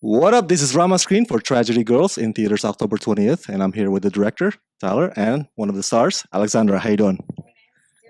What up? This is Rama Screen for Tragedy Girls in theaters October 20th, and I'm here with the director, Tyler, and one of the stars, Alexandra. How you doing?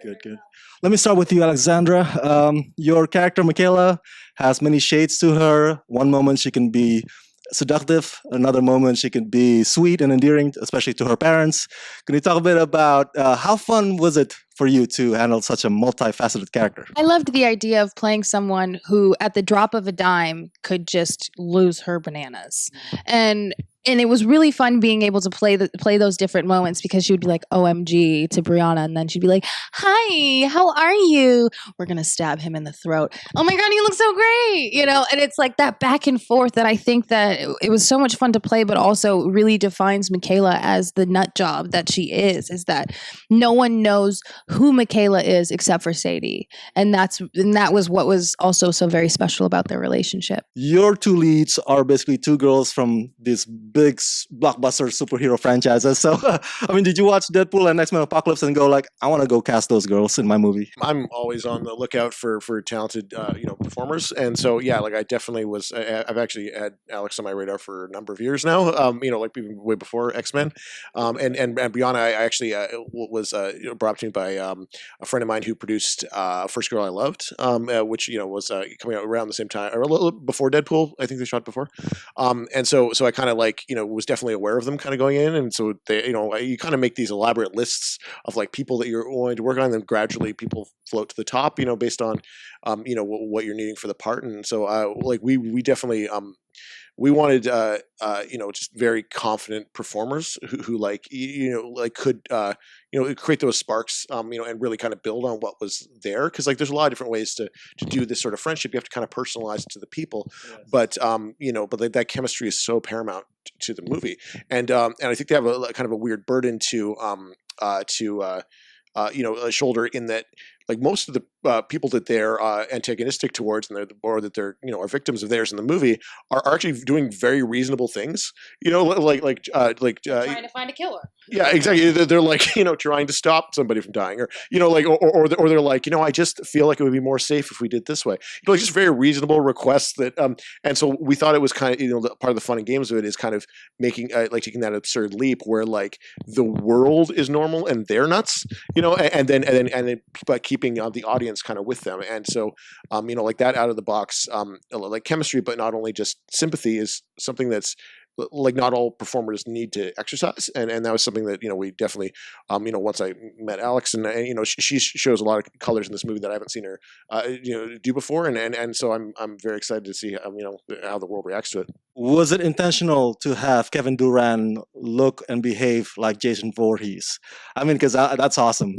Good, good. Let me start with you, Alexandra. Your character, Michaela, has many shades to her. One moment she can be seductive, another moment she can be sweet and endearing, especially to her parents. Can you talk a bit about how fun was it for you to handle such a multifaceted character? I loved the idea of playing someone who, at the drop of a dime, could just lose her bananas, and and it was really fun being able to play those different moments because she would be like "OMG" to Brianna, and then she'd be like, "Hi, how are you?" We're gonna stab him in the throat. Oh my god, he looks so great, And it's like that back and forth that I think that it was so much fun to play, but also really defines Michaela as the nut job that she is. Is that no one knows who Michaela is except for Sadie, and that was what was also so very special about their relationship. Your two leads are basically two girls from these big blockbuster superhero franchises. So, I mean, did you watch Deadpool and X-Men Apocalypse and go like, I want to go cast those girls in my movie? I'm always on the lookout for talented performers, and so yeah, like I definitely was. I've actually had Alex on my radar for a number of years now. Like even way before X-Men, and beyond. I actually was brought up to me by a friend of mine who produced First Girl I Loved, which was coming out around the same time or a little before Deadpool. I think they shot before, and so I kind of was definitely aware of them kind of going in, and so they you kind of make these elaborate lists of like people that you're wanting to work on, and then gradually people float to the top, based on what you're needing for the part, and so we definitely we wanted just very confident performers who could create those sparks, and really kind of build on what was there, because like there's a lot of different ways to do this sort of friendship. You have to kind of personalize it to the people. Yes. But that chemistry is so paramount to the movie, and I think they have a kind of a weird burden to shoulder, in that like most of the people that they're antagonistic towards, and or that they're are victims of theirs in the movie, are actually doing very reasonable things. Trying to find a killer. Yeah, exactly. They're like trying to stop somebody from dying, or or they're like I just feel like it would be more safe if we did this way. Just very reasonable requests that. And so we thought it was kind of part of the fun and games of it is kind of making taking that absurd leap where like the world is normal and they're nuts, and then but keeping the audience kind of with them. And so like that out of the box like chemistry, but not only just sympathy, is something that's like not all performers need to exercise, and that was something that we definitely once I met Alex, and she shows a lot of colors in this movie that I haven't seen her do before, and so I'm very excited to see how the world reacts to it. Was it intentional to have Kevin Duran look and behave like Jason Voorhees? I mean, because that's awesome.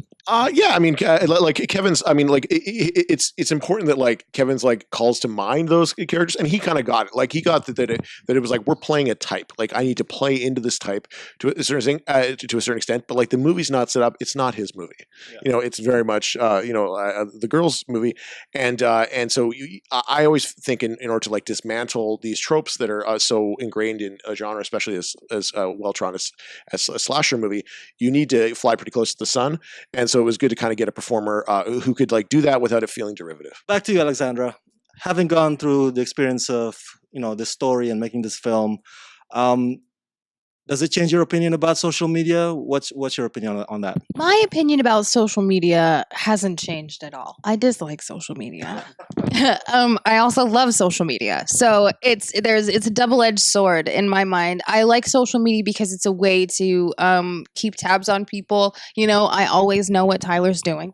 Yeah, I mean, like Kevin's. I mean, like it's important that like Kevin's like calls to mind those characters, and he kind of got it. Like he got that it was like we're playing a type. Like I need to play into this type to a certain to a certain extent. But like the movie's not set up. It's not his movie. Yeah. It's very much the girls' movie, and so I always think in order to like dismantle these tropes that are so ingrained in a genre, especially as well-trodden as a slasher movie, you need to fly pretty close to the sun, and so it was good to kind of get a performer who could like do that without it feeling derivative. Back to you, Alexandra. Having gone through the experience of this story and making this film, does it change your opinion about social media? What's your opinion on that? My opinion about social media hasn't changed at all. I dislike social media. I also love social media. So it's a double-edged sword in my mind. I like social media because it's a way to keep tabs on people. I always know what Tyler's doing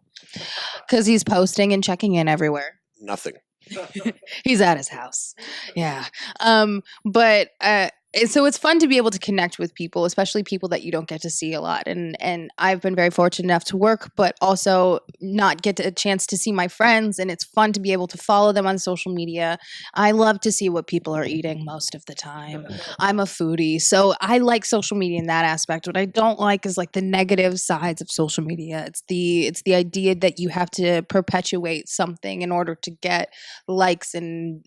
because he's posting and checking in everywhere. Nothing. He's at his house. Yeah. But so it's fun to be able to connect with people, especially people that you don't get to see a lot. And I've been very fortunate enough to work, but also not get a chance to see my friends. And it's fun to be able to follow them on social media. I love to see what people are eating most of the time. I'm a foodie, so I like social media in that aspect. What I don't like is like the negative sides of social media. It's the idea that you have to perpetuate something in order to get likes and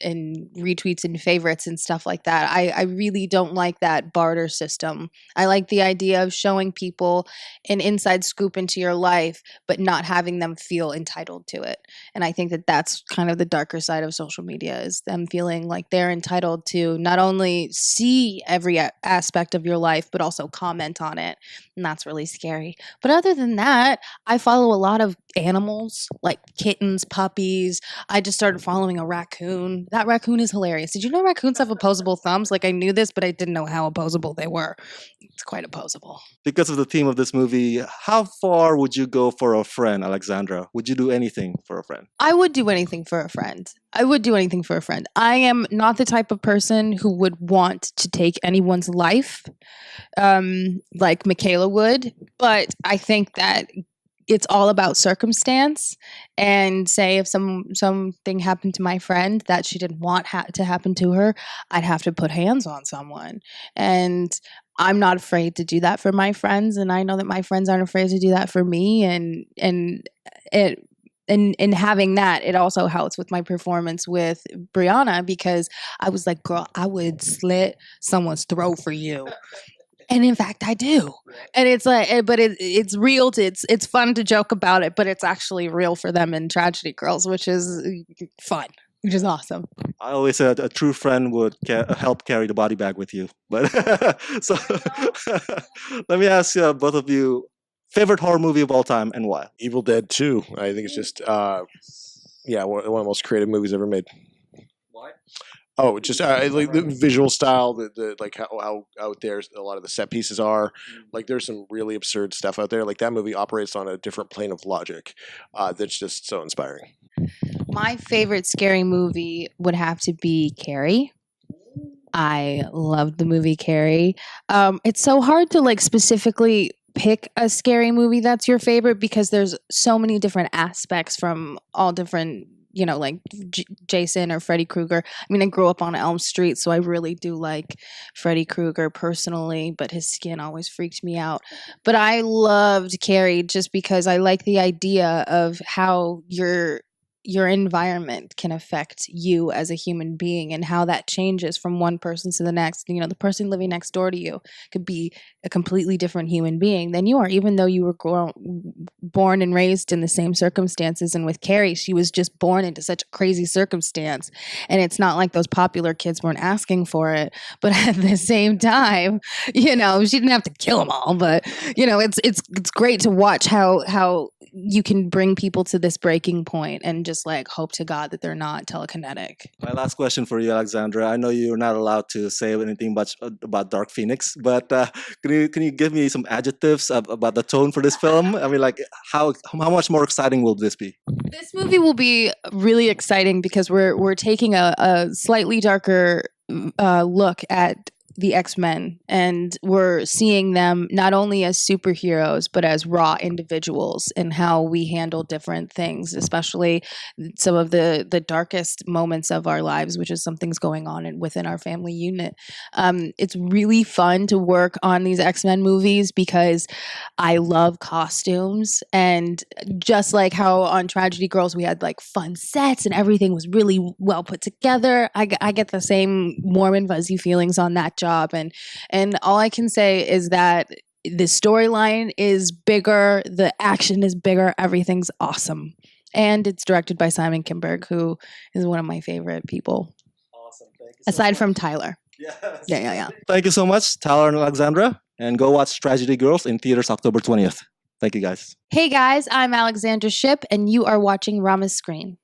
retweets and favorites and stuff like that. I really don't don't like that barter system. I like the idea of showing people an inside scoop into your life, but not having them feel entitled to it. And I think that that's kind of the darker side of social media, is them feeling like they're entitled to not only see every aspect of your life, but also comment on it. And that's really scary. But other than that, I follow a lot of animals like kittens, puppies. I just started following a raccoon. That raccoon is hilarious. Did you know raccoons have opposable thumbs? Like, I knew this, but I didn't know how opposable they were. It's quite opposable. Because of the theme of this movie, how far would you go for a friend, Alexandra? Would you do anything for a friend? I would do anything for a friend. I would do anything for a friend. I am not the type of person who would want to take anyone's life, like Michaela would. But I think that it's all about circumstance. And say if something happened to my friend that she didn't want to happen to her, I'd have to put hands on someone. And I'm not afraid to do that for my friends, and I know that my friends aren't afraid to do that for me. And having that, it also helps with my performance with Brianna, because I was like, girl, I would slit someone's throat for you. And in fact, I do. And it's like, but it's real. It's fun to joke about it, but it's actually real for them in Tragedy Girls, which is fun, which is awesome. I always said a true friend would help carry the body bag with you. But so let me ask both of you, favorite horror movie of all time and why? Evil Dead 2. I think it's just, yeah, one of the most creative movies ever made. Why? Oh, just like the visual style, the like how out there a lot of the set pieces are. Like there's some really absurd stuff out there. Like that movie operates on a different plane of logic. That's just so inspiring. My favorite scary movie would have to be Carrie. I loved the movie Carrie. It's so hard to like specifically pick a scary movie that's your favorite, because there's so many different aspects from all different, like Jason or Freddy Krueger. I mean, I grew up on Elm Street, so I really do like Freddy Krueger personally, but his skin always freaked me out. But I loved Carrie just because I like the idea of how your environment can affect you as a human being, and how that changes from one person to the next. The person living next door to you could be a completely different human being than you are, even though you were born and raised in the same circumstances. And with Carrie, she was just born into such a crazy circumstance. And it's not like those popular kids weren't asking for it. But at the same time, she didn't have to kill them all. But, it's great to watch how you can bring people to this breaking point and just like hope to God that they're not telekinetic. My last question for you, Alexandra. I know you're not allowed to say anything much about Dark Phoenix, but can you give me some adjectives about the tone for this film? I mean, like how much more exciting will this be? This movie will be really exciting because we're taking a slightly darker look at the X-Men, and we're seeing them not only as superheroes but as raw individuals, and how we handle different things, especially some of the darkest moments of our lives, which is something's going on within our family unit. It's really fun to work on these X-Men movies because I love costumes, and just like how on Tragedy Girls we had like fun sets and everything was really well put together, I get the same warm and fuzzy feelings on that job. And all I can say is that the storyline is bigger, the action is bigger, everything's awesome. And it's directed by Simon Kinberg, who is one of my favorite people. Awesome. Thank you. Aside from Tyler. Yes. Yeah. Thank you so much, Tyler and Alexandra. And go watch Tragedy Girls in theaters October 20th. Thank you, guys. Hey guys, I'm Alexandra Shipp, and you are watching Rama's Screen.